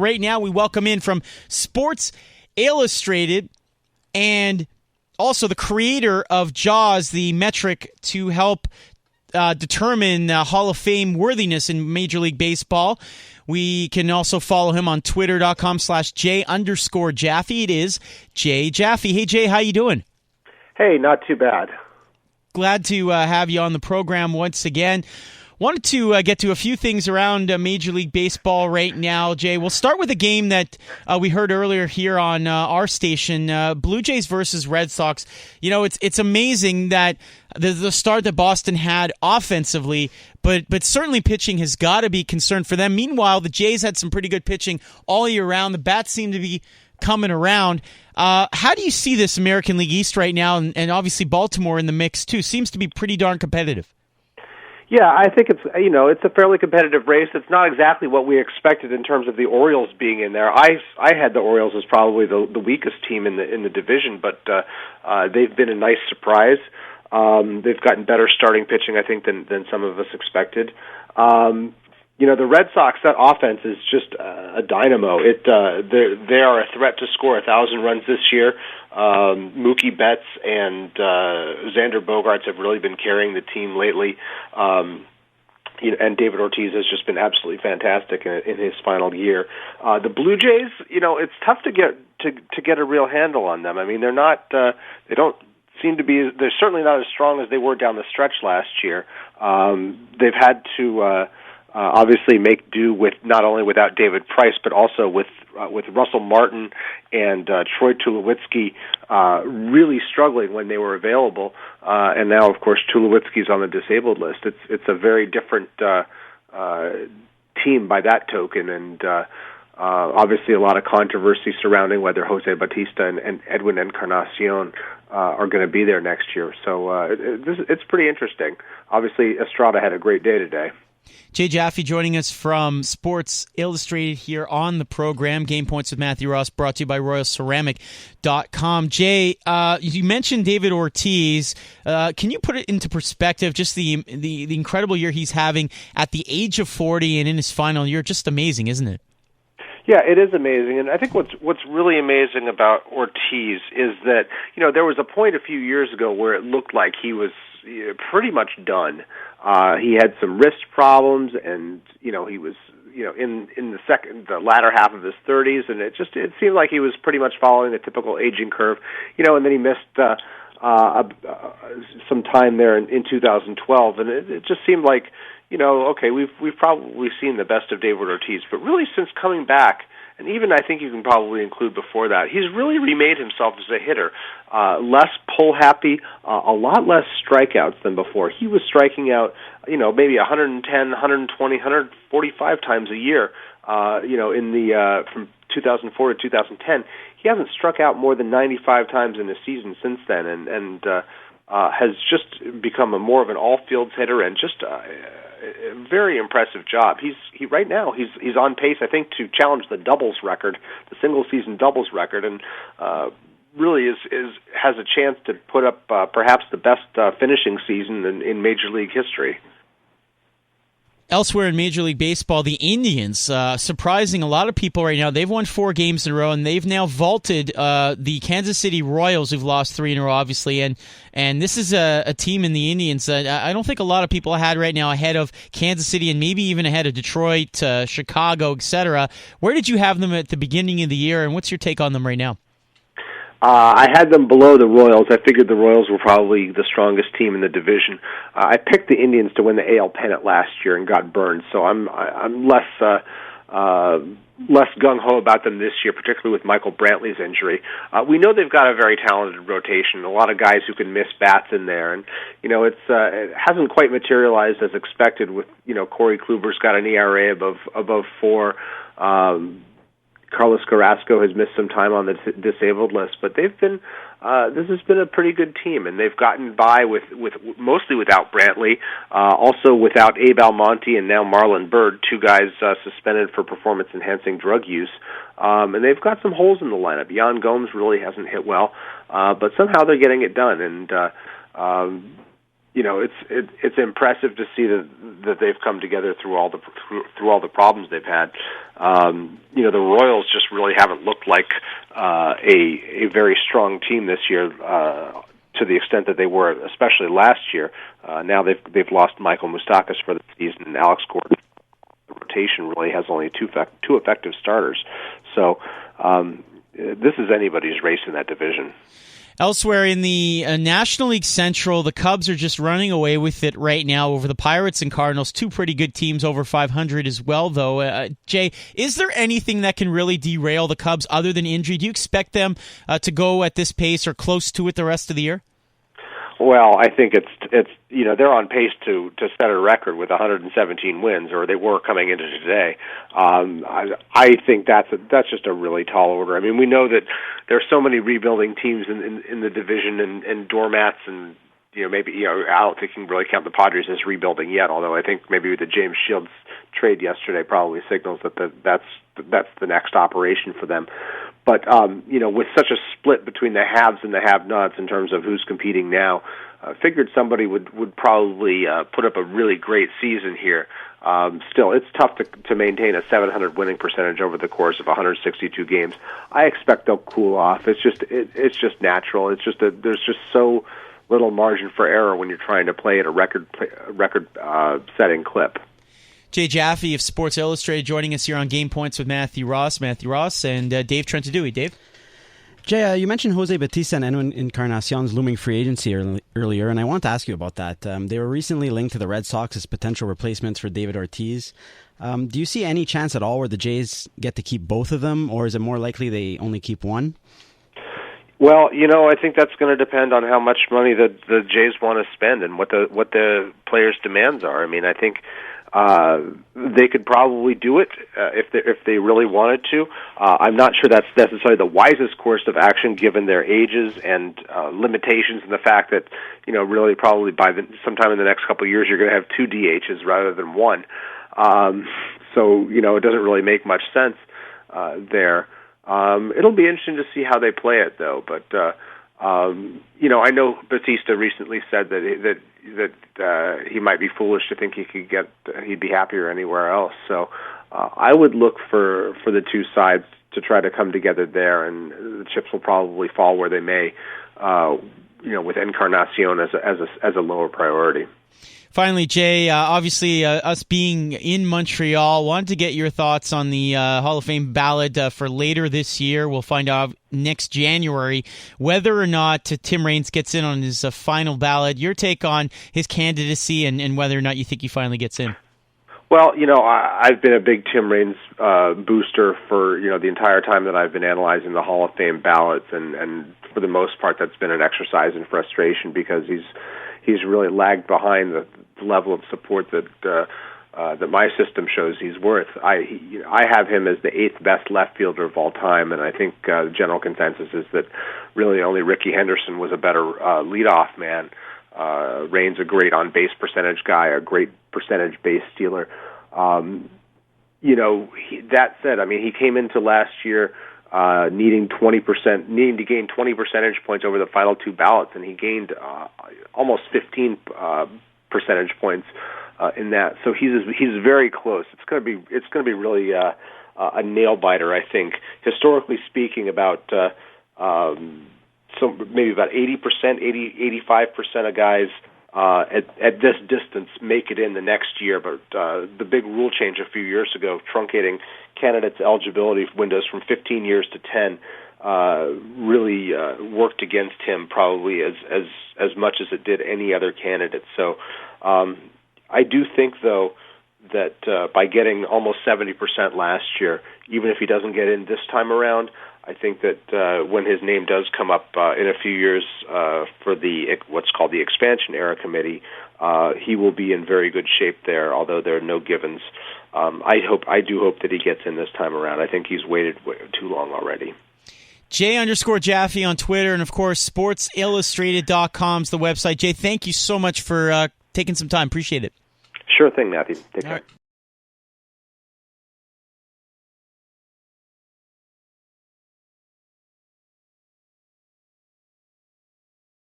Right now, we welcome in from Sports Illustrated and also the creator of JAWS, the metric to help determine Hall of Fame worthiness in Major League Baseball. We can also follow him on twitter.com/J_Jaffe. It is Jay Jaffe. Hey, Jay, how you doing? Hey, not too bad. Glad to have you on the program once again. Wanted to get to a few things around Major League Baseball right now, Jay. We'll start with a game that we heard earlier here on our station, Blue Jays versus Red Sox. You know, it's amazing that the start that Boston had offensively, but certainly pitching has got to be concerned for them. Meanwhile, the Jays had some pretty good pitching all year round. The bats seem to be coming around. How do you see this American League East right now, and obviously Baltimore in the mix too? Seems to be pretty darn competitive. Yeah, I think it's a fairly competitive race. It's not exactly what we expected in terms of the Orioles being in there. I had the Orioles as probably the weakest team in the division, but they've been a nice surprise. They've gotten better starting pitching, I think, than some of us expected. The Red Sox, that offense is just a dynamo. They are a threat to score 1,000 runs this year. Mookie Betts and Xander Bogaerts have really been carrying the team lately. And David Ortiz has just been absolutely fantastic in his final year. The Blue Jays, it's tough to get a real handle on them. I mean, they're not. They don't seem to be. They're certainly not as strong as they were down the stretch last year. They've had to. Obviously make do with not only without David Price, but also with Russell Martin and Troy Tulowitzki really struggling when they were available. And now, of course, Tulowitzki's on the disabled list. It's a very different team by that token, and obviously a lot of controversy surrounding whether Jose Bautista and Edwin Encarnacion are going to be there next year. So it's pretty interesting. Obviously, Estrada had a great day today. Jay Jaffe joining us from Sports Illustrated here on the program. Game Points with Matthew Ross brought to you by RoyalCeramic.com. Jay, you mentioned David Ortiz. Can you put it into perspective, just the incredible year he's having at the age of 40 and in his final year? Just amazing, isn't it? Yeah, it is amazing, and I think what's really amazing about Ortiz is that there was a point a few years ago where it looked like he was pretty much done. He had some wrist problems, and he was in the latter half of his 30s, and it seemed like he was pretty much following the typical aging curve. And then he missed some time there in 2012, and it just seemed like okay, we've probably seen the best of David Ortiz, but really since coming back, and even I think you can probably include before that, he's really remade himself as a hitter. Less pull happy, a lot less strikeouts than before. He was striking out, maybe 110, 120, 145 times a year, in the from 2004 to 2010. He hasn't struck out more than 95 times in a season since then, and has just become more of an all-fields hitter, and just a very impressive job. He's on pace, I think, to challenge the doubles record, the single-season doubles record, and really has a chance to put up perhaps the best finishing season in Major League history. Elsewhere in Major League Baseball, the Indians, surprising a lot of people right now. They've won 4 games in a row, and they've now vaulted the Kansas City Royals, who've lost 3 in a row, obviously. And this is a team in the Indians that I don't think a lot of people had right now ahead of Kansas City and maybe even ahead of Detroit, Chicago, etc. Where did you have them at the beginning of the year, and what's your take on them right now? I had them below the Royals. I figured the Royals were probably the strongest team in the division. I picked the Indians to win the AL pennant last year and got burned, so I'm less gung-ho about them this year, particularly with Michael Brantley's injury. We know they've got a very talented rotation, a lot of guys who can miss bats in there, and it hasn't quite materialized as expected. With Corey Kluber's got an ERA above 4. Carlos Carrasco has missed some time on the disabled list, but they've been this has been a pretty good team, and they've gotten by with mostly without Brantley, also without Abe Almonte and now Marlon Byrd, 2 guys suspended for performance-enhancing drug use, and they've got some holes in the lineup. Yan Gomes really hasn't hit well, but somehow they're getting it done, and it's impressive to see that they've come together through all the problems they've had. The Royals just really haven't looked like a very strong team this year, to the extent that they were, especially last year. Now they've lost Michael Moustakas for the season, and Alex Gordon. The rotation really has only two effective starters, so this is anybody's race in that division. Elsewhere in the National League Central, the Cubs are just running away with it right now over the Pirates and Cardinals, two pretty good teams over 500 as well, though. Jay, is there anything that can really derail the Cubs other than injury? Do you expect them to go at this pace or close to it the rest of the year? Well, I think it's they're on pace to set a record with 117 wins, or they were coming into today. I think that's just a really tall order. I mean, we know that there's so many rebuilding teams in the division and doormats, and maybe I don't think you can really count the Padres as rebuilding yet. Although I think maybe the James Shields trade yesterday probably signals that that's the next operation for them. But with such a split between the haves and the have-nots in terms of who's competing now, figured somebody would probably put up a really great season here. Still, it's tough to maintain a 700 winning percentage over the course of 162 games. I expect they'll cool off. It's just natural. It's just there's just so little margin for error when you're trying to play at a record setting clip. Jay Jaffe of Sports Illustrated joining us here on Game Points with Matthew Ross, and Dave Trentadue. Dave? Jay, you mentioned Jose Bautista and Edwin Encarnacion's looming free agency earlier, and I want to ask you about that. They were recently linked to the Red Sox as potential replacements for David Ortiz. Do you see any chance at all where the Jays get to keep both of them, or is it more likely they only keep one? Well, I think that's going to depend on how much money the Jays want to spend and what the players' demands are. I mean, I think they could probably do it if they really wanted to. I'm not sure that's necessarily the wisest course of action given their ages and limitations, and the fact that really probably by sometime in the next couple of years you're going to have two DHs rather than one. So it doesn't really make much sense there. It'll be interesting to see how they play it, though. But I know Bautista recently said that he might be foolish to think he'd be happier anywhere else. So I would look for the two sides to try to come together there, and the chips will probably fall where they may. With Encarnacion as a lower priority. Finally, Jay, obviously us being in Montreal, wanted to get your thoughts on the Hall of Fame ballot for later this year. We'll find out next January whether or not Tim Raines gets in on his final ballot. Your take on his candidacy and whether or not you think he finally gets in. Well, I've been a big Tim Raines booster for the entire time that I've been analyzing the Hall of Fame ballots, and for the most part, that's been an exercise in frustration because he's really lagged behind the level of support that my system shows he's worth. I have him as the 8th best left fielder of all time, and I think the general consensus is that really only Rickey Henderson was a better leadoff man. Raines a great on-base percentage guy, a great percentage base stealer. That said, I mean, he came into last year needing to gain 20 percentage points over the final two ballots, and he gained almost 15 percentage points in that. So he's very close. It's going to be really a nail biter, I think. Historically speaking, about maybe about 85% of guys at this distance make it in the next year. But the big rule change a few years ago, truncating candidates' eligibility windows from 15 years to 10, really worked against him probably as much as it did any other candidate. So I do think, though, that by getting almost 70% last year, even if he doesn't get in this time around, I think that when his name does come up in a few years for what's called the Expansion Era Committee, he will be in very good shape there, although there are no givens. I do hope that he gets in this time around. I think he's waited too long already. Jay_Jaffe on Twitter, and of course, SportsIllustrated.com is the website. Jay, thank you so much for taking some time. Appreciate it. Sure thing, Matthew. Take care.